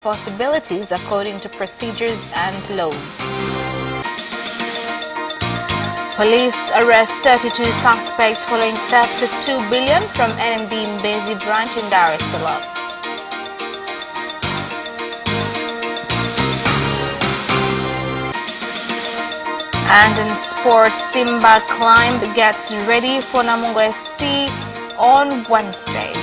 Possibilities according to procedures and laws. Police arrest 32 suspects following theft of 2 billion from NMB Mbezi branch in Dar es Salaam. And in sports, Simba Climb gets ready for Namungo FC on Wednesday.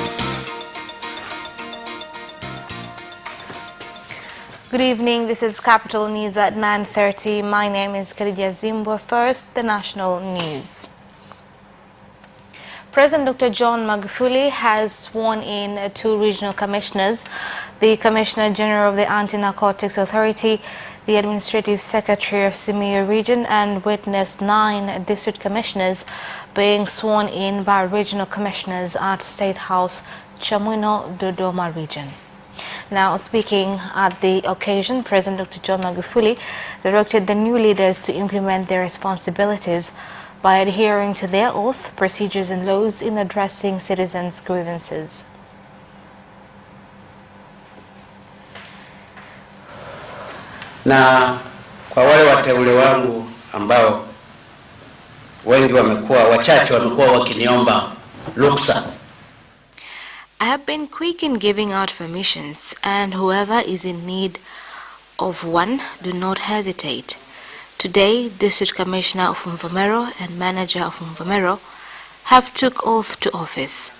Good evening, this is Capital News at 9:30. My name is Khadija Zimbwe. First, the national news. President Dr. John Magufuli has sworn in 2 regional commissioners, the Commissioner General of the Anti-Narcotics Authority, the Administrative Secretary of Simiyu Region, and witnessed 9 district commissioners being sworn in by regional commissioners at State House, Chamwino, Dodoma region. Now, speaking at the occasion, President Dr. John Magufuli directed the new leaders to implement their responsibilities by adhering to their oath, procedures and laws in addressing citizens' grievances. Na kwa wale wateule wangu ambao wengi wachache wamekuwa wakiniomba ruksa. I have been quick in giving out permissions, and whoever is in need of one, do not hesitate. Today, District Commissioner of Mvomero and Manager of Mvomero have took oath to office.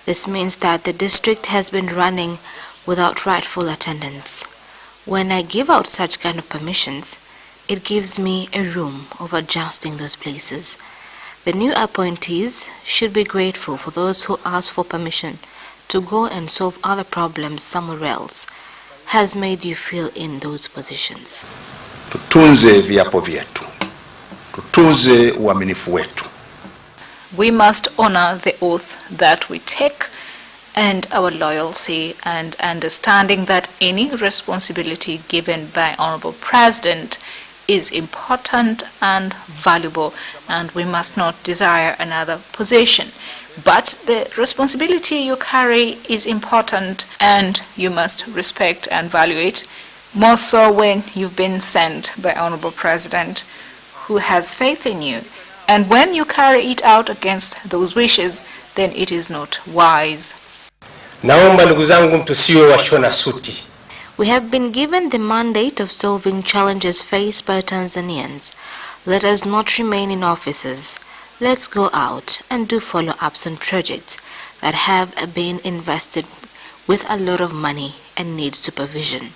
This means that the district has been running without rightful attendance. When I give out such kind of permissions, it gives me a room of adjusting those places. The new appointees should be grateful for those who ask for permission to go and solve other problems somewhere else has made you feel in those positions. Tutunze viapo vyetu. Tutunze uaminifu wetu. We must honor the oath that we take and our loyalty and understanding that any responsibility given by Honorable President is important and valuable, and we must not desire another position. But the responsibility you carry is important, and you must respect and value it, more so when you've been sent by Honorable President who has faith in you. And when you carry it out against those wishes, then it is not wise. Naomba ndugu zangu mtusiwe washona suti. We have been given the mandate of solving challenges faced by Tanzanians. Let us not remain in offices. Let's go out and do follow-ups on projects that have been invested with a lot of money and need supervision.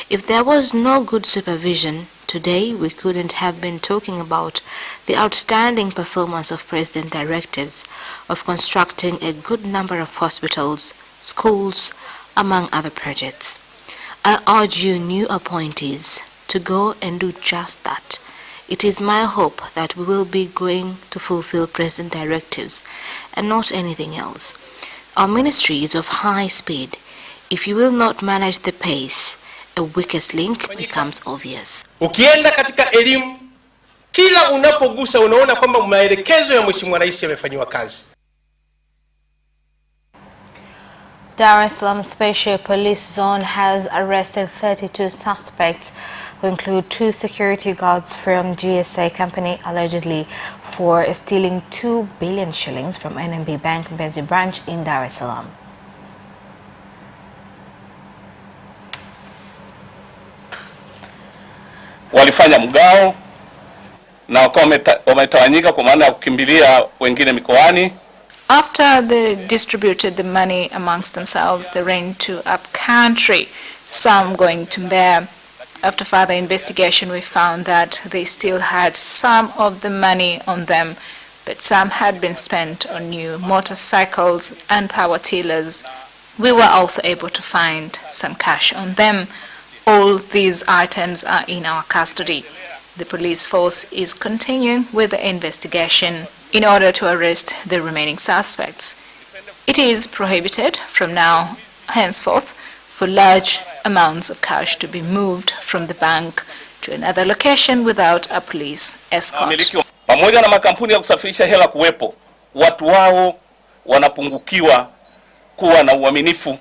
If there was no good supervision, today we couldn't have been talking about the outstanding performance of President directives of constructing a good number of hospitals, schools, among other projects. I urge you new appointees to go and do just that. It is my hope that we will be going to fulfill President directives and not anything else. Our ministry is of high speed. If you will not manage the pace, a weakest link becomes obvious. Ukienda katika elimu, kila unapogusa unaona kwamba maelekezo ya Mheshimiwa Rais yamefanywa kazi. Dar es Salaam Special Police Zone has arrested 32 suspects who include 2 security guards from GSA company allegedly for stealing 2 billion shillings from NMB Bank Mbezi branch in Dar es Salaam. Walifanya mgao na wakawa wametawanyika kwa maana ya kukimbilia wengine mikoani. After they distributed the money amongst themselves, they ran to up country, some going to Mbeya. After further investigation, we found that they still had some of the money on them, but some had been spent on new motorcycles and power tillers. We were also able to find some cash on them. All these items are in our custody. The police force is continuing with the investigation in order to arrest the remaining suspects. It is prohibited from now henceforth for large amounts of cash to be moved from the bank to another location without a police escort. Pamoja na makampuni ya kusafirisha hela kuwepo, watu wao wanapungukiwa kuwa na uaminifu.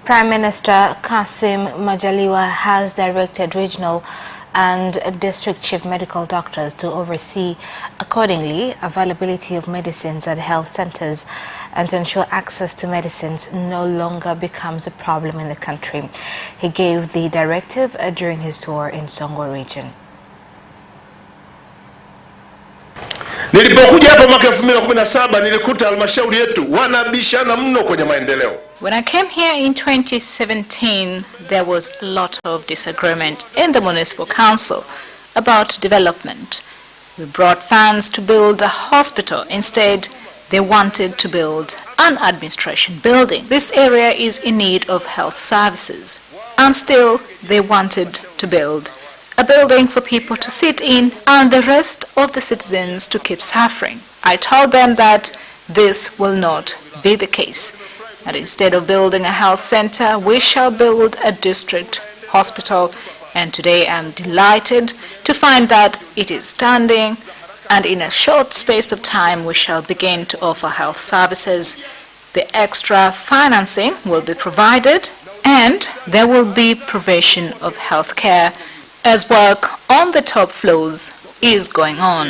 Prime Minister Kassim Majaliwa has directed regional and district chief medical doctors to oversee accordingly availability of medicines at health centers and to ensure access to medicines no longer becomes a problem in the country. He gave the directive during his tour in SONGWE region. Nilipokuja hapa mwaka 2017 nilikuta halmashauri yetu wanabishana mno kwenye maendeleo. When I came here in 2017, there was a lot of disagreement in the municipal council about development. We brought funds to build a hospital. Instead, they wanted to build an administration building. This area is in need of health services. And still, they wanted to build a building for people to sit in and the rest of the citizens to keep suffering. I told them that this will not be the case. And instead of building a health center, we shall build a district hospital. And today I'm delighted to find that it is standing, and in a short space of time we shall begin to offer health services. The extra financing will be provided, and there will be provision of health care as work on the top floors is going on.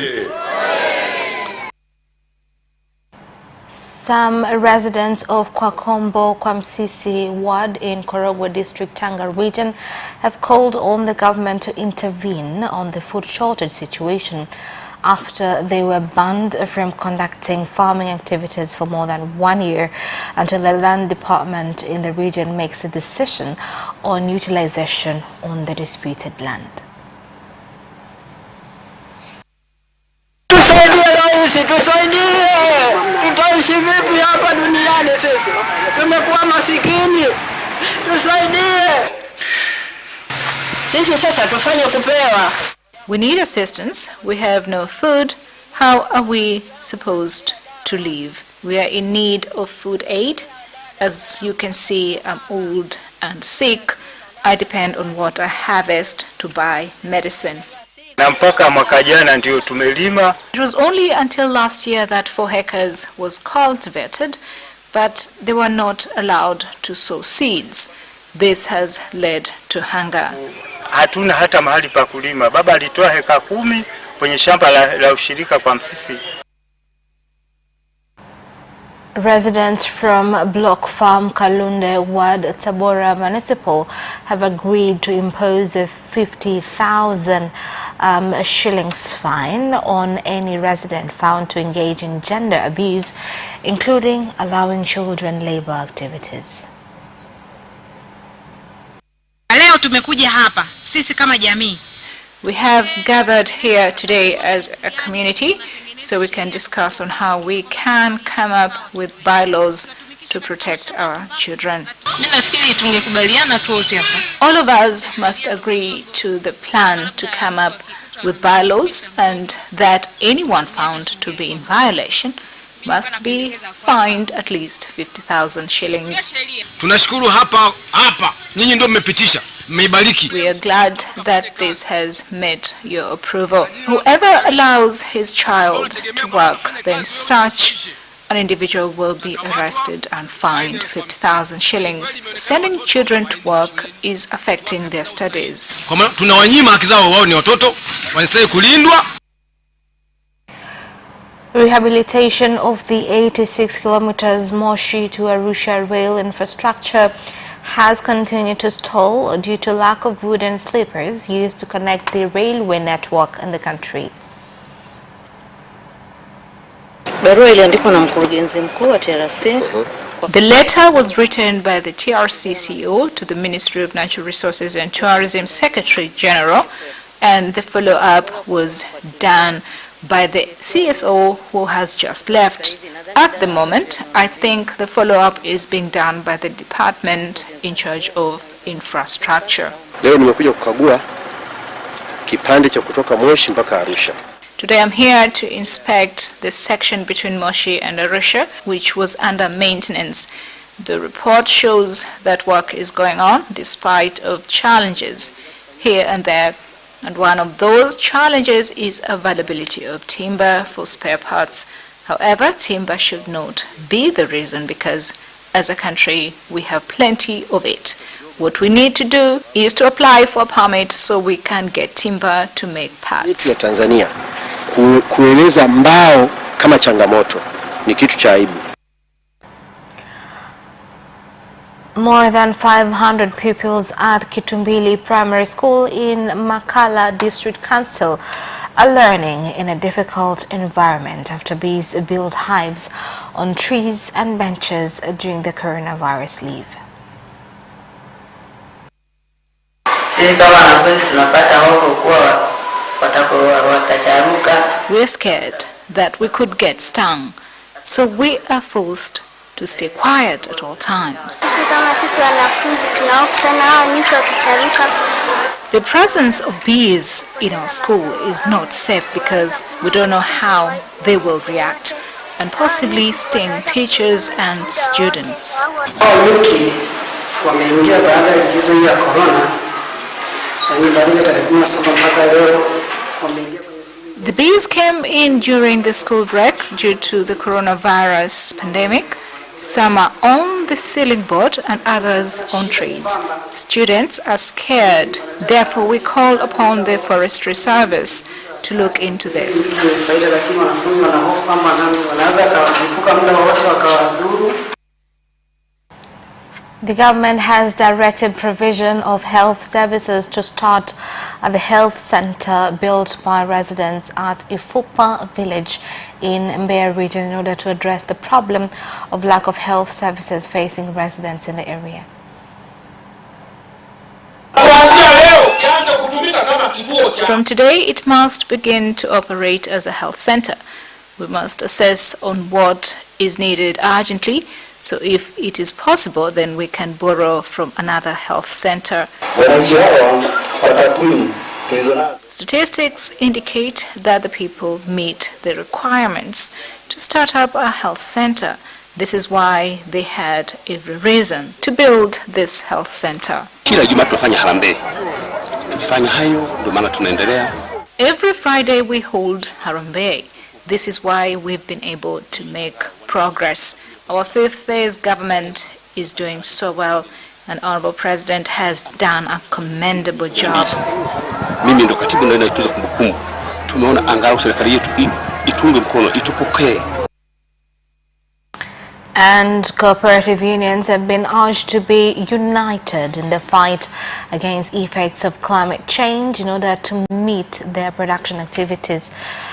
Some residents of Kwakombo, Kwamsisi ward in KOROGWE district, Tanga region have called on the government to intervene on the food shortage situation after they were banned from conducting farming activities for more than 1 year until the land department in the region makes a decision on utilization on the disputed land. Tutaishi vipi hapa duniani sisi? Tumekuwa masikini. Tusaidie. Sisi sasa tufanye kupewa. We need assistance. We have no food. How are we supposed to live? We are in need of food aid. As you can see, I'm old and sick. I depend on what I harvest to buy medicine. Na mpaka mwaka jana ndio tumelima. It was only until last year that 4 hectares was cultivated, but they were not allowed to sow seeds. This has led to hunger. Hatuna hata mahali pa kulima. Baba alitoa heka 10 kwenye shamba la ushirika kwa Msisi. Residents from Block Farm Kalunde Ward, Tabora Municipal have agreed to impose a 50,000 shillings fine on any resident found to engage in gender abuse, including allowing children labor activities. Leo tumekuja hapa sisi kama jamii. We have gathered here today as a community so we can discuss on how we can come up with bylaws to protect our children. All of us must agree to the plan to come up with bylaws, and that anyone found to be in violation must be fined at least 50,000 shillings. Tunashukuru hapa ninyi ndio mmepitisha. We are glad that this has met your approval. Whoever allows his child to work, then such an individual will be arrested and fined 50,000 shillings. Sending children to work is affecting their studies. Tunawanyima haki zao, wao ni watoto, wanastahili kulindwa. Rehabilitation of the 86 kilometers Moshi to Arusha rail infrastructure has continued to stall due to lack of wooden sleepers used to connect the railway network in the country. The letter was written by the TRC CEO to the Ministry of Natural Resources and Tourism Secretary General, and the follow-up was done by the CSO who has just left. At the moment, I think the follow-up is being done by the department in charge of infrastructure. Leo nimekuja kukagua kipande cha kutoka Moshi mpaka Arusha. Today I'm here to inspect the section between Moshi and Arusha, which was under maintenance. The report shows that work is going on despite of challenges here and there. And one of those challenges is availability of timber for spare parts. However, timber should not be the reason, because as a country, we have plenty of it. What we need to do is to apply for a permit so we can get timber to make parts. Ya Tanzania kueleza mbao kama changamoto ni kitu cha aibu. More than 500 pupils at Kitumbili Primary School in Makala District Council are learning in a difficult environment after bees built hives on trees and benches during the coronavirus leave. We're scared that we could get stung, so we are forced to stay quiet at all times. The presence of bees in our school is not safe because we don't know how they will react and possibly sting teachers and students. The bees came in during the school break due to the coronavirus pandemic. Some are on the ceiling board and others on trees. Students are scared, therefore we call upon the Forestry Service to look into this. The government has directed provision of health services to start at the health center built by residents at Ifupa village in Mbeya region in order to address the problem of lack of health services facing residents in the area. From today, it must begin to operate as a health center. We must assess on what is needed urgently. So if it is possible, then we can borrow from another health center. Statistics indicate that the people meet the requirements to start up a health center. This is why they had every reason to build this health center. Every Friday we hold Harambee. This is why we've been able to make progress. Our fifth phase government is doing so well, and Honorable President has done a commendable job. And cooperative unions have been urged to be united in the fight against effects of climate change in order to meet their production activities,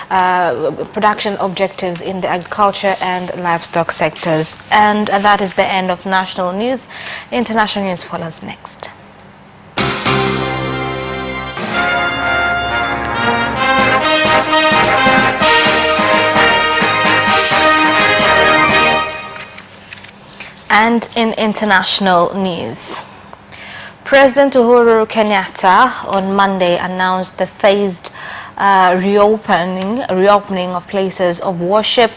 production objectives in the agriculture and livestock sectors. And that is the end of national news. International news follows next. And in international news, President Uhuru Kenyatta on Monday announced the phased reopening of places of worship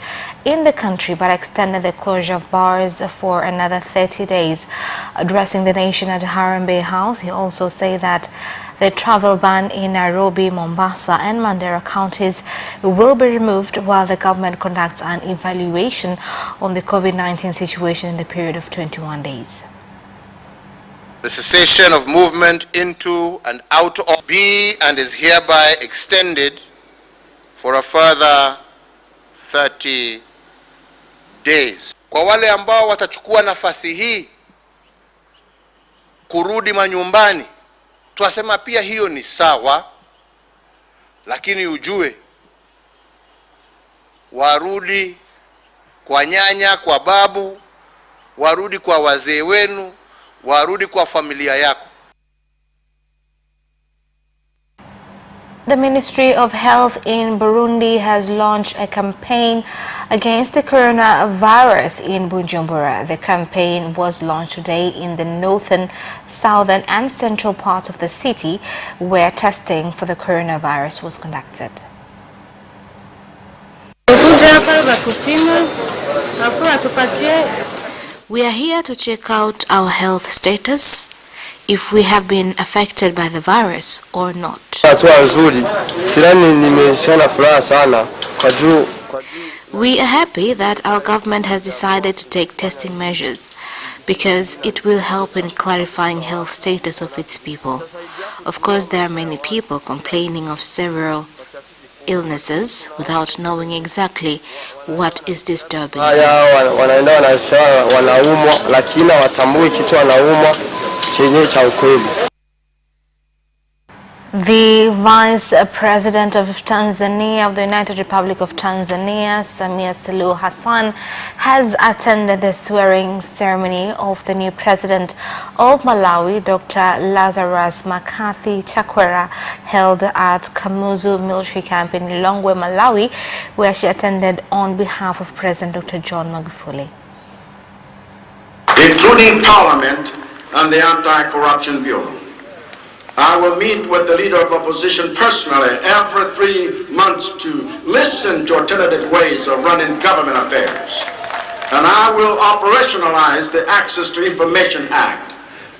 in the country, but extended the closure of bars for another 30 days. Addressing the nation at Harambee House, he also said that the travel ban in Nairobi, Mombasa and Mandera counties will be removed while the government conducts an evaluation on the COVID-19 situation in the period of 21 days. The cessation of movement into and out of be and is hereby extended for a further 30 days. Kwa wale ambao watachukua nafasi hii kurudi manyumbani, tuasema pia hiyo ni sawa, lakini ujue warudi kwa nyanya, kwa babu, warudi kwa wazee wenu, warudi kwa familia yako. The Ministry of Health in Burundi has launched a campaign against the coronavirus in Bujumbura. The campaign was launched today in the northern, southern and central parts of the city where testing for the coronavirus was conducted. We are here to check out our health status, if we have been affected by the virus or not. We are happy that our government has decided to take testing measures because it will help in clarifying health status of its people. Of course, there are many people complaining of several illnesses without knowing exactly what is disturbing them. The Vice President of Tanzania, of the United Republic of Tanzania, Samia Suluhu Hassan, has attended the swearing ceremony of the new President of Malawi, Dr. Lazarus Makathi Chakwera, held at Kamuzu military camp in Lilongwe, Malawi, where she attended on behalf of President Dr. John Magufuli. Including Parliament and the Anti-Corruption Bureau. I will meet with the leader of opposition personally every 3 months to listen to alternative ways of running government affairs. And I will operationalize the Access to Information Act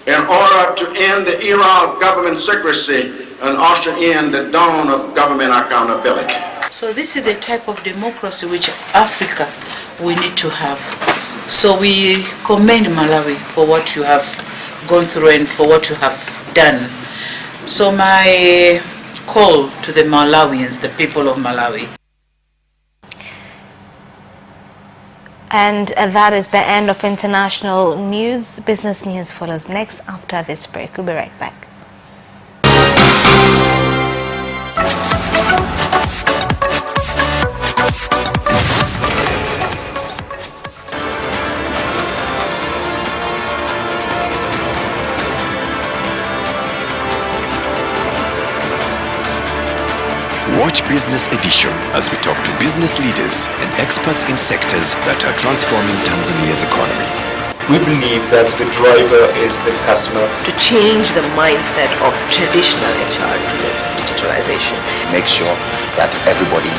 in order to end the era of government secrecy and usher in the dawn of government accountability. So this is the type of democracy which Africa we need to have. So we commend Malawi for what you have gone through and for what you have done. So my call to the Malawians, the people of Malawi. And that is the end of international news. Business news follows next after this break. We'll be right back. Watch Business Edition as we talk to business leaders and experts in sectors that are transforming Tanzania's economy. We believe that the driver is the customer. To change the mindset of traditional HR to the digitalization. Make sure that everybody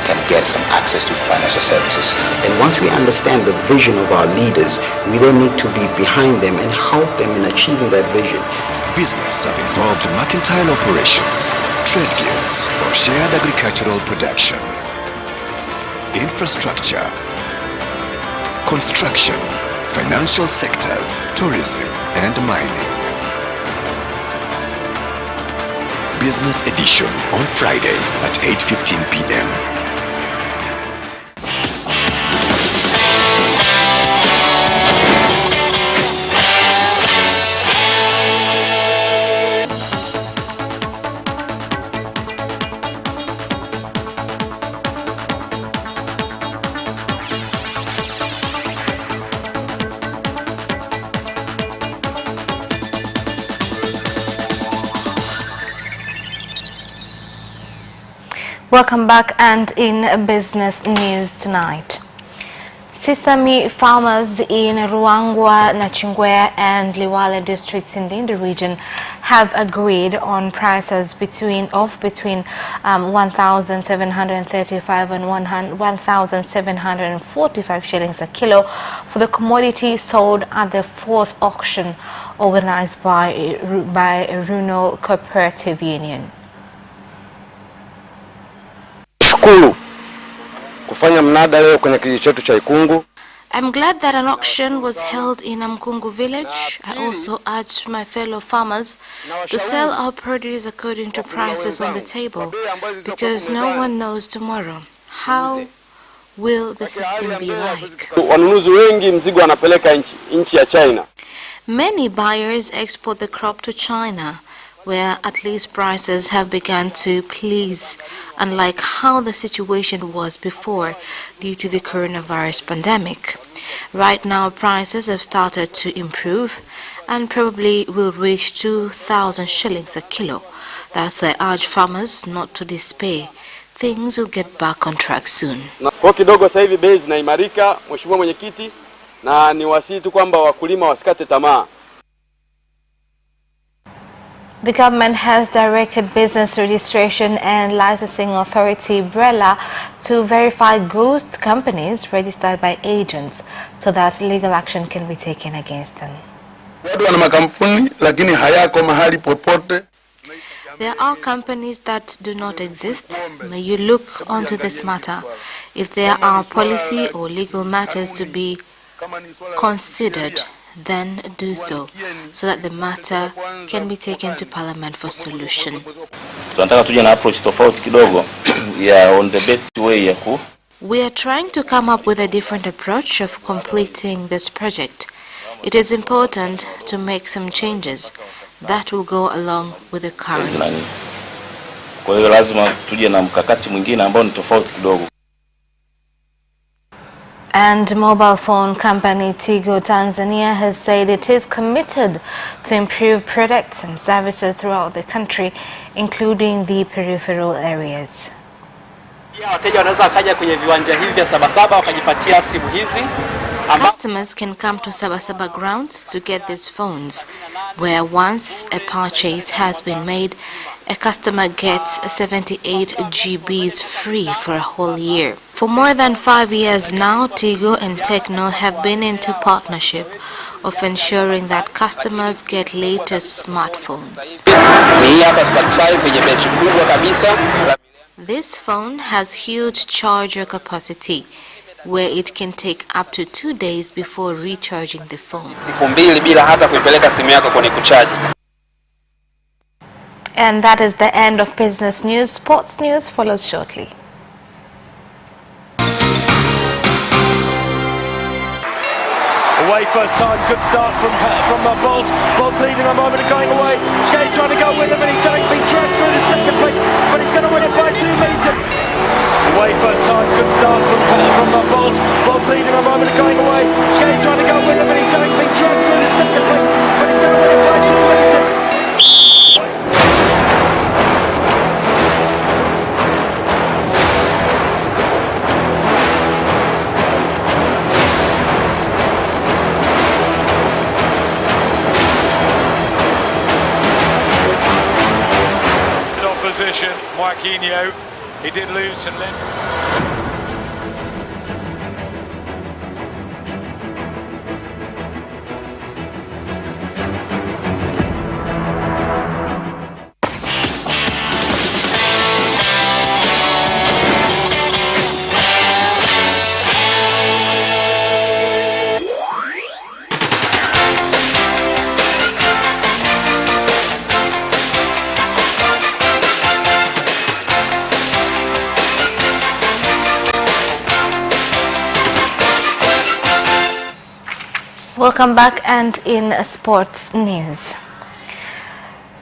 can get some access to financial services. And once we understand the vision of our leaders, we then need to be behind them and help them in achieving that vision. Business have involved mercantile operations, trade guilds, or shared agricultural production, infrastructure, construction, financial sectors, tourism, and mining. Business Edition on Friday at 8:15 p.m. Welcome back, and in business news tonight. Sesame farmers in Ruangwa, Nachingwea and Liwale districts in the Lindi region have agreed on prices between 1,735 and 1,745 shillings a kilo for the commodity sold at the 4th auction organized by Rural Cooperative Union. I'm glad that an auction was held in Mkungu village. I also urge my fellow farmers to sell our produce according to prices on the table, because no one knows tomorrow. How will the system be like? Many buyers export the crop to China, where at least prices have begun to please, unlike how the situation was before due to the coronavirus pandemic. Right now, prices have started to improve and probably will reach 2,000 shillings a kilo. Thus, I urge farmers not to despair. Things will get back on track soon. Kwa kidogo sasa hivi bei zinaimarika, Mheshimiwa Mwenyekiti, na niwasihi tu kwamba wakulima wasikate tamaa. The government has directed Business Registration and Licensing Authority BRELA to verify ghost companies registered by agents so that legal action can be taken against them. There are companies that do not exist. May you look onto this matter. If there are policy or legal matters to be considered, then do so that the matter can be taken to Parliament for solution. Tunataka tuje na approach tofauti kidogo ya on the best way ya ku. We are trying to come up with a different approach of completing this project. It is important to make some changes that will go along with the current. Kwa hiyo lazima tuje na mkakati mwingine ambao ni tofauti kidogo. And mobile phone company Tigo Tanzania has said it is committed to improve products and services throughout the country, including the peripheral areas. Wateja wanaweza wakaja kwenye viwanja hivi vya Sabasaba wakajipatia simu hizi. Customers can come to Sabasaba grounds to get these phones, where once a purchase has been made, a customer gets 78 GBs free for a whole year. For more than 5 years now, Tigo and Tecno have been into partnership of ensuring that customers get latest smartphones. This phone has huge charger capacity, where it can take up to 2 days before recharging the phone. And that is the end of business news. Sports news follows shortly. Away first time, good start from Bolt. Bolt leading a moment of going away. Gay trying to go with him, and he's going to be dragged through to second place, but he's going to win it by 2 meters. Away first time, good start from Bolt. Bolt leading a moment of going away. Gay trying to go with him, and he's going to be dragged through to second place, but he's going to win it by 2 meters. Opposition, Marquinhos, he did lose to Lynn. Welcome back, and in sports news.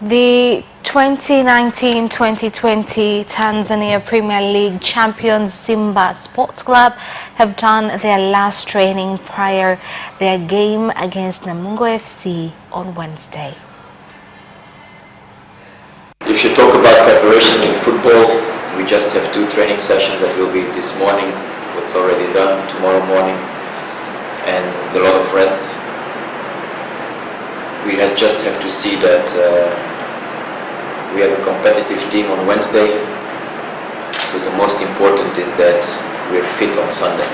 The 2019-2020 Tanzania Premier League champions Simba Sports Club have done their last training prior their game against Namungo FC on Wednesday. If you talk about preparations in football, we just have 2 training sessions that will be this morning, what's already done, tomorrow morning, and a lot of rest. We just have to see that we have a competitive team on Wednesday, but the most important is that we're fit on Sunday.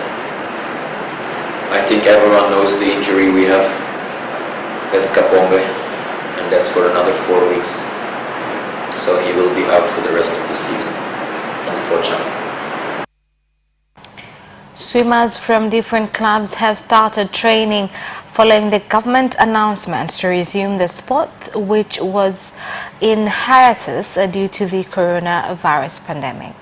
I think everyone knows the injury we have. That's Kapombe, and that's for another 4 weeks. So he will be out for the rest of the season, unfortunately. Swimmers from different clubs have started training following the government announcement to resume the sport, which was in hiatus due to the coronavirus pandemic.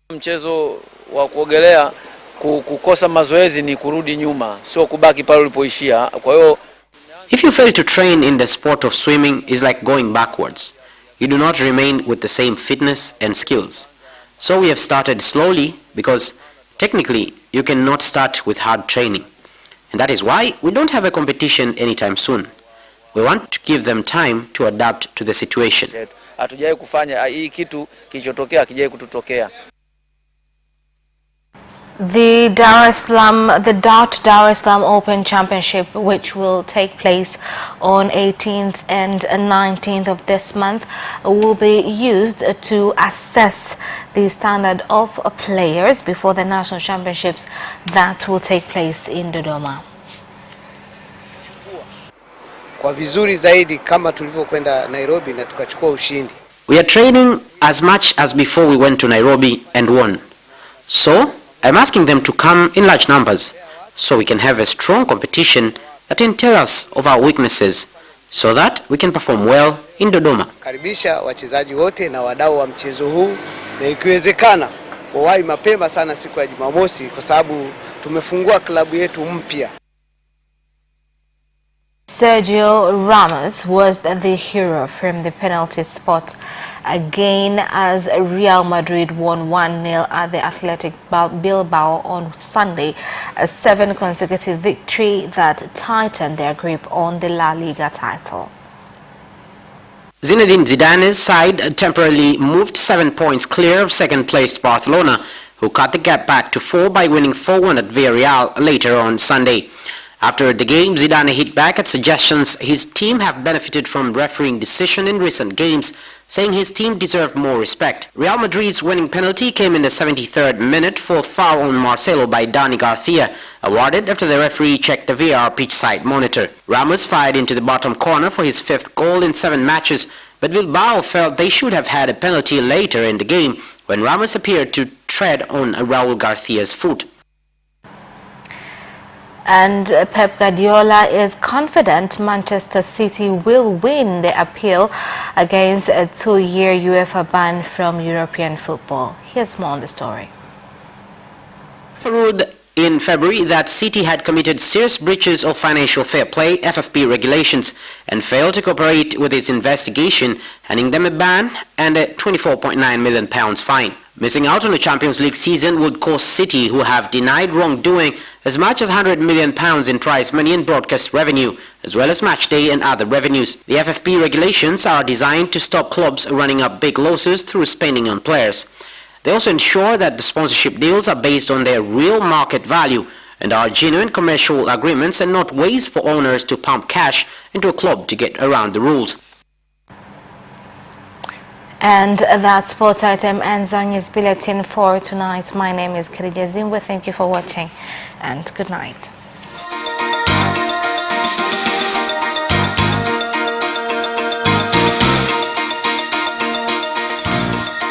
Mchezo wa kuogelea kukosa mazoezi ni kurudi nyuma, sio kubaki pale ulipoishia. Kwa hiyo if you fail to train in the sport of swimming, is like going backwards. You do not remain with the same fitness and skills. So we have started slowly, because technically you cannot start with hard training. And that is why we don't have a competition anytime soon. We want to give them time to adapt to the situation. Hatujai kufanya hii kitu kilichotokea kijai kututokea. The Dar es Salaam Open Championship, which will take place on 18th and 19th of this month, will be used to assess the standard of players before the national championships that will take place in Dodoma. kwa vizuri zaidi kama tulivyokwenda Nairobi na tukachukua ushindi. We are training as much as before we went to Nairobi and won. So, I'm asking them to come in large numbers so we can have a strong competition that can tell us of our weaknesses so that we can perform well in Dodoma. Karibisha wachezaji wote na wadau wa mchezo huu, na ikiwezekana wawahi mapema sana siku ya Jumamosi kwa sababu tumefungua klabu yetu mpya. Sergio Ramos was the hero from the penalty spot again as Real Madrid won 1-0 at the Athletic Bilbao on Sunday, a 7th consecutive victory that tightened their grip on the La Liga title. Zinedine Zidane's side temporarily moved 7 points clear of second-placed Barcelona, who cut the gap back to 4 by winning 4-1 at Villarreal later on Sunday. After the game, Zidane hit back at suggestions his team have benefited from refereeing decision in recent games, saying his team deserved more respect. Real Madrid's winning penalty came in the 73rd minute for a foul on Marcelo by Dani Garcia, awarded after the referee checked the VAR pitch side monitor. Ramos fired into the bottom corner for his 5th goal in 7 matches, but Bilbao felt they should have had a penalty later in the game when Ramos appeared to tread on Raul Garcia's foot. And Pep Guardiola is confident Manchester City will win the appeal against a 2-year UEFA ban from European football. Here's more on the story. Ruled in February that City had committed serious breaches of financial fair play (FFP) regulations and failed to cooperate with its investigation, handing them a ban and a £24.9 million fine. Missing out on the Champions League season would cost City, who have denied wrongdoing, as much as £100 million in prize money and broadcast revenue, as well as match day and other revenues. The FFP regulations are designed to stop clubs running up big losses through spending on players. They also ensure that the sponsorship deals are based on their real market value and are genuine commercial agreements and not ways for owners to pump cash into a club to get around the rules. And that sports item ends on News Bulletin for tonight. My name is Khadija Zimwe. Thank you for watching and good night.